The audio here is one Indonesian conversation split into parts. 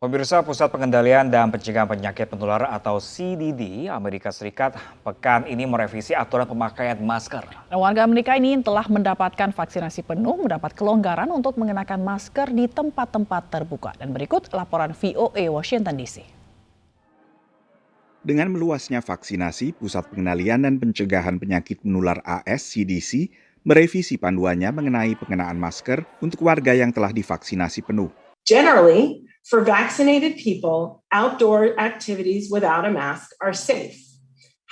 Pemirsa, Pusat Pengendalian dan Pencegahan Penyakit Menular atau CDD Amerika Serikat pekan ini merevisi aturan pemakaian masker. Warga Amerika ini telah mendapatkan vaksinasi penuh, mendapat kelonggaran untuk mengenakan masker di tempat-tempat terbuka. Dan berikut laporan VOA Washington DC. Dengan meluasnya vaksinasi, Pusat Pengendalian dan Pencegahan Penyakit Menular AS CDC merevisi panduannya mengenai pengenaan masker untuk warga yang telah divaksinasi penuh. Generally, for vaccinated people, outdoor activities without a mask are safe.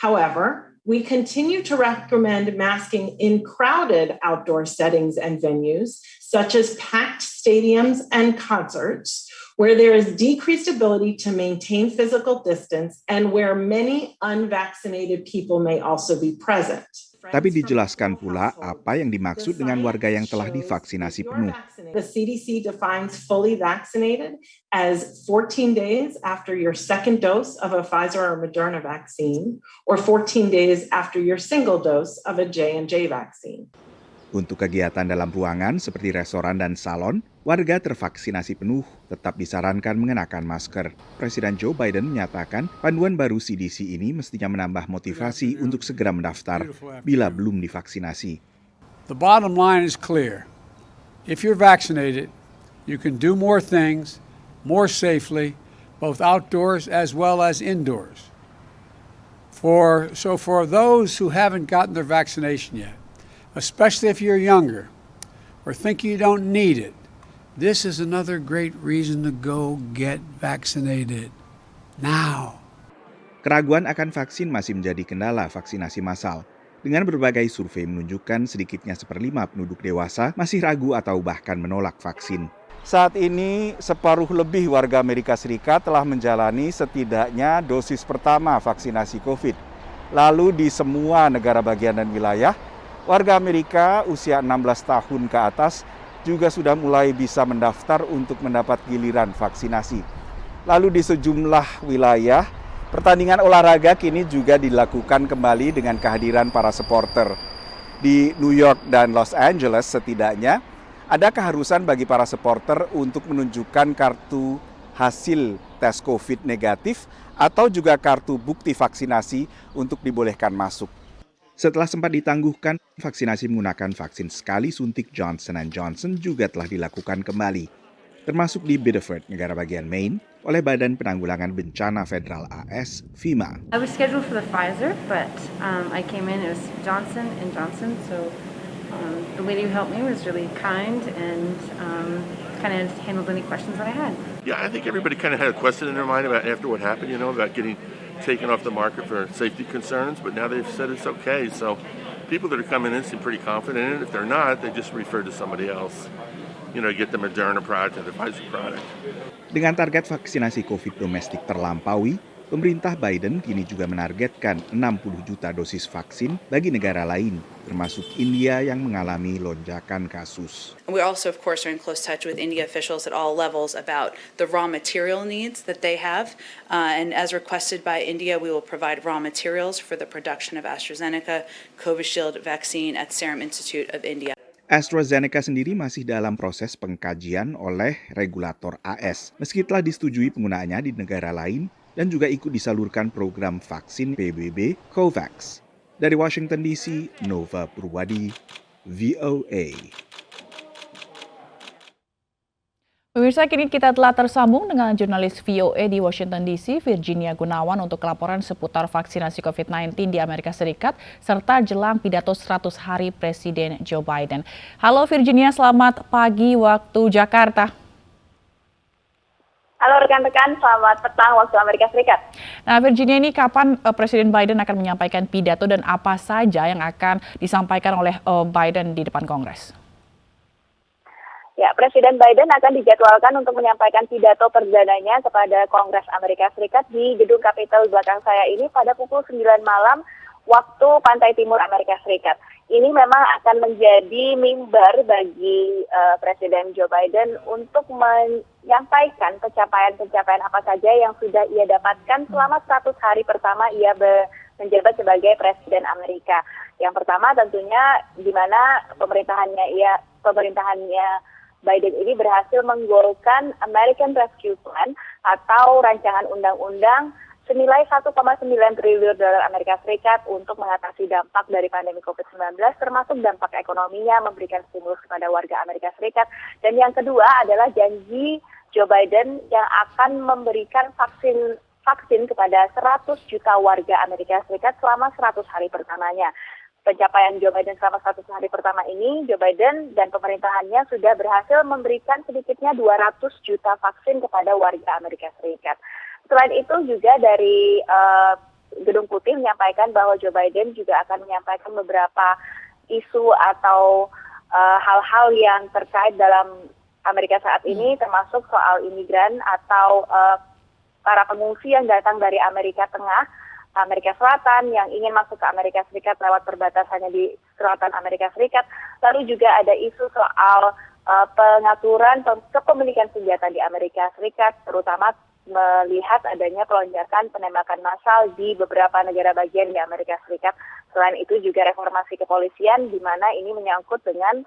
However, we continue to recommend masking in crowded outdoor settings and venues, such as packed stadiums and concerts, where there is decreased ability to maintain physical distance and where many unvaccinated people may also be present. Tapi dijelaskan pula apa yang dimaksud dengan warga yang telah divaksinasi penuh. The CDC defines fully vaccinated as 14 days after your second dose of a Pfizer or Moderna vaccine or 14 days after your single dose of a J&J vaccine. Untuk kegiatan dalam ruangan seperti restoran dan salon, warga tervaksinasi penuh tetap disarankan mengenakan masker. Presiden Joe Biden menyatakan panduan baru CDC ini mestinya menambah motivasi untuk segera mendaftar bila belum divaksinasi. The bottom line is clear. If you're vaccinated, you can do more things more safely, both outdoors as well as indoors. For those who haven't gotten their vaccination yet, especially if you're younger or think you don't need it, this is another great reason to go get vaccinated now. Keraguan akan vaksin masih menjadi kendala vaksinasi massal. Dengan berbagai survei menunjukkan sedikitnya 1/5 penduduk dewasa masih ragu atau bahkan menolak vaksin. Saat ini, separuh lebih warga Amerika Serikat telah menjalani setidaknya dosis pertama vaksinasi COVID. Lalu di semua negara bagian dan wilayah, warga Amerika usia 16 tahun ke atas juga sudah mulai bisa mendaftar untuk mendapat giliran vaksinasi. Lalu di sejumlah wilayah, pertandingan olahraga kini juga dilakukan kembali dengan kehadiran para supporter. Di New York dan Los Angeles setidaknya, ada keharusan bagi para supporter untuk menunjukkan kartu hasil tes COVID negatif atau juga kartu bukti vaksinasi untuk dibolehkan masuk. Setelah sempat ditangguhkan, vaksinasi menggunakan vaksin sekali suntik Johnson & Johnson juga telah dilakukan kembali, termasuk di Biddeford, negara bagian Maine, oleh Badan Penanggulangan Bencana Federal AS, FEMA. I was scheduled for the Pfizer, but I came in, it was Johnson & Johnson, so the lady who helped me was really kind and kind of handled any questions that I had. Yeah, I think everybody kind of had a question in their mind about after what happened, about getting taken off the market for safety concerns, but now they've said it's okay. So people that are coming in seem pretty confident in it. If they're not, they just refer to somebody else, get the Moderna product or the Pfizer product. Dengan target vaksinasi COVID domestik terlampaui, pemerintah Biden kini juga menargetkan 60 juta dosis vaksin bagi negara lain, termasuk India yang mengalami lonjakan kasus. We also, of course, are in close touch with India officials at all levels about the raw material needs that they have. And as requested by India, we will provide raw materials for the production of AstraZeneca Covishield vaccine at Serum Institute of India. AstraZeneca sendiri masih dalam proses pengkajian oleh regulator AS, meski telah disetujui penggunaannya di negara lain dan juga ikut disalurkan program vaksin PBB COVAX. Dari Washington DC, Nova Purwadi, VOA. Pemirsa, kini kita telah tersambung dengan jurnalis VOA di Washington DC, Virginia Gunawan, untuk laporan seputar vaksinasi COVID-19 di Amerika Serikat, serta jelang pidato 100 hari Presiden Joe Biden. Halo Virginia, selamat pagi waktu Jakarta. Halo rekan-rekan, selamat petang waktu Amerika Serikat. Nah Virginia, ini kapan Presiden Biden akan menyampaikan pidato dan apa saja yang akan disampaikan oleh Biden di depan Kongres? Ya, Presiden Biden akan dijadwalkan untuk menyampaikan pidato perdananya kepada Kongres Amerika Serikat di gedung Capitol belakang saya ini pada pukul 9 malam waktu pantai timur Amerika Serikat. Ini memang akan menjadi mimbar bagi Presiden Joe Biden untuk menyampaikan pencapaian-pencapaian apa saja yang sudah ia dapatkan selama 100 hari pertama ia menjabat sebagai Presiden Amerika. Yang pertama tentunya di mana pemerintahannya Biden ini berhasil menggolkan American Rescue Plan atau rancangan undang-undang senilai 1,9 triliun dolar Amerika Serikat untuk mengatasi dampak dari pandemi COVID-19, termasuk dampak ekonominya, memberikan stimulus kepada warga Amerika Serikat. Dan yang kedua adalah janji Joe Biden yang akan memberikan vaksin kepada 100 juta warga Amerika Serikat selama 100 hari pertamanya. Pencapaian Joe Biden selama 100 hari pertama ini, Joe Biden dan pemerintahannya sudah berhasil memberikan sedikitnya 200 juta vaksin kepada warga Amerika Serikat. Selain itu juga dari Gedung Putih menyampaikan bahwa Joe Biden juga akan menyampaikan beberapa isu atau hal-hal yang terkait dalam Amerika saat ini, termasuk soal imigran atau para pengungsi yang datang dari Amerika Tengah, Amerika Selatan yang ingin masuk ke Amerika Serikat lewat perbatasannya di selatan Amerika Serikat. Lalu juga ada isu soal pengaturan kepemilikan senjata di Amerika Serikat, terutama melihat adanya pelonjakan penembakan massal di beberapa negara bagian di Amerika Serikat. Selain itu juga reformasi kepolisian, di mana ini menyangkut dengan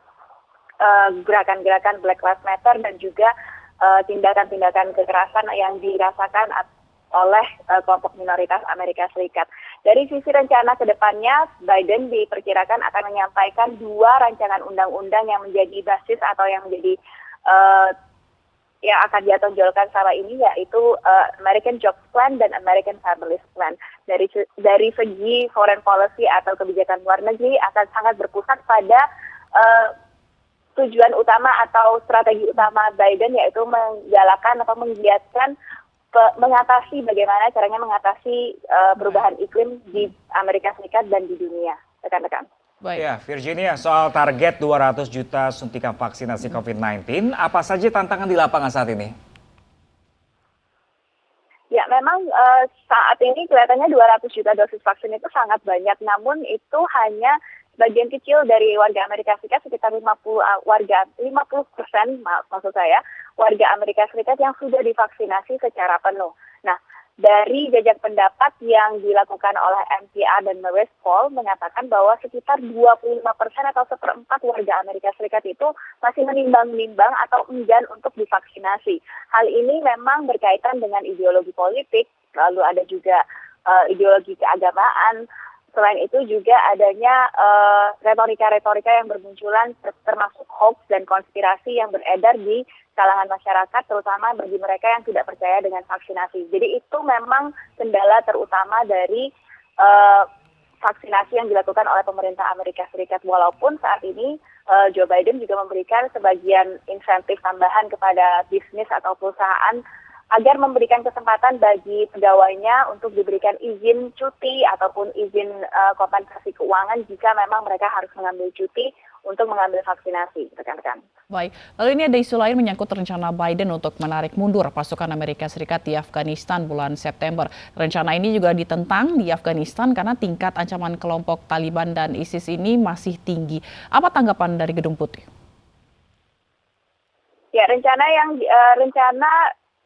gerakan-gerakan Black Lives Matter dan juga tindakan-tindakan kekerasan yang dirasakan oleh kelompok minoritas Amerika Serikat. Dari sisi rencana ke depannya, Biden diperkirakan akan menyampaikan 2 rancangan undang-undang yang menjadi basis atau yang menjadi yang akan dia tonjolkan selama ini, yaitu American Jobs Plan dan American Families Plan. Dari segi foreign policy atau kebijakan luar negeri akan sangat berpusat pada tujuan utama atau strategi utama Biden, yaitu menggalakkan atau menggiatkan mengatasi bagaimana caranya mengatasi perubahan iklim di Amerika Serikat dan di dunia, rekan-rekan. Baik. Ya, Virginia, soal target 200 juta suntikan vaksinasi COVID-19, apa saja tantangan di lapangan saat ini? Ya, memang saat ini kelihatannya 200 juta dosis vaksin itu sangat banyak, namun itu hanya bagian kecil dari warga Amerika Serikat, sekitar 50% maksud saya, warga Amerika Serikat yang sudah divaksinasi secara penuh. Nah, dari jajak pendapat yang dilakukan oleh NPR dan Marist Poll mengatakan bahwa sekitar 25% atau 1/4 warga Amerika Serikat itu masih menimbang-nimbang atau enggan untuk divaksinasi. Hal ini memang berkaitan dengan ideologi politik, lalu ada juga ideologi keagamaan. Selain itu juga adanya retorika-retorika yang bermunculan termasuk hoax dan konspirasi yang beredar di kalangan masyarakat, terutama bagi mereka yang tidak percaya dengan vaksinasi. Jadi itu memang kendala terutama dari vaksinasi yang dilakukan oleh pemerintah Amerika Serikat. Walaupun saat ini Joe Biden juga memberikan sebagian insentif tambahan kepada bisnis atau perusahaan agar memberikan kesempatan bagi pegawainya untuk diberikan izin cuti ataupun izin kompensasi keuangan jika memang mereka harus mengambil cuti untuk mengambil vaksinasi, rekan-rekan. Baik, lalu ini ada isu lain menyangkut rencana Biden untuk menarik mundur pasukan Amerika Serikat di Afghanistan bulan September. Rencana ini juga ditentang di Afghanistan karena tingkat ancaman kelompok Taliban dan ISIS ini masih tinggi. Apa tanggapan dari Gedung Putih? Ya, rencana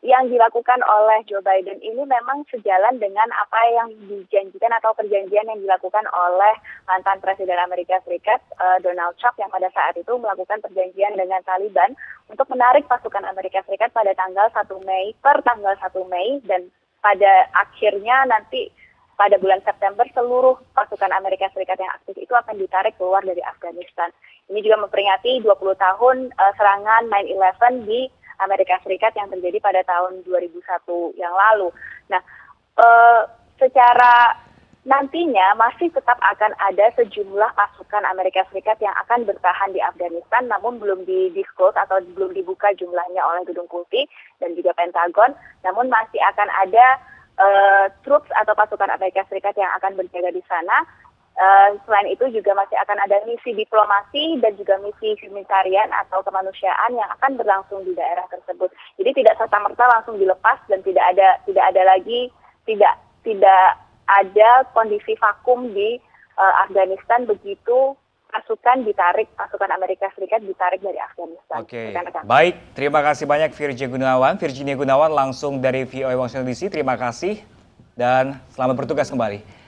yang dilakukan oleh Joe Biden ini memang sejalan dengan apa yang dijanjikan atau perjanjian yang dilakukan oleh mantan Presiden Amerika Serikat Donald Trump yang pada saat itu melakukan perjanjian dengan Taliban untuk menarik pasukan Amerika Serikat pada tanggal 1 Mei dan pada akhirnya nanti pada bulan September seluruh pasukan Amerika Serikat yang aktif itu akan ditarik keluar dari Afghanistan. Ini juga memperingati 20 tahun serangan 9/11 di Amerika Serikat yang terjadi pada tahun 2001 yang lalu. Nah, secara nantinya masih tetap akan ada sejumlah pasukan Amerika Serikat yang akan bertahan di Afghanistan, namun belum didisclose atau belum dibuka jumlahnya oleh Gedung Putih dan juga Pentagon. Namun masih akan ada troops atau pasukan Amerika Serikat yang akan berjaga di sana. Selain itu juga masih akan ada misi diplomasi dan juga misi humanitarian atau kemanusiaan yang akan berlangsung di daerah tersebut. Jadi tidak serta-merta langsung dilepas dan tidak ada kondisi vakum di Afghanistan begitu pasukan Amerika Serikat ditarik dari Afghanistan. Oke, baik. Terima kasih banyak Virginia Gunawan langsung dari VOA Washington DC. Terima kasih dan selamat bertugas kembali.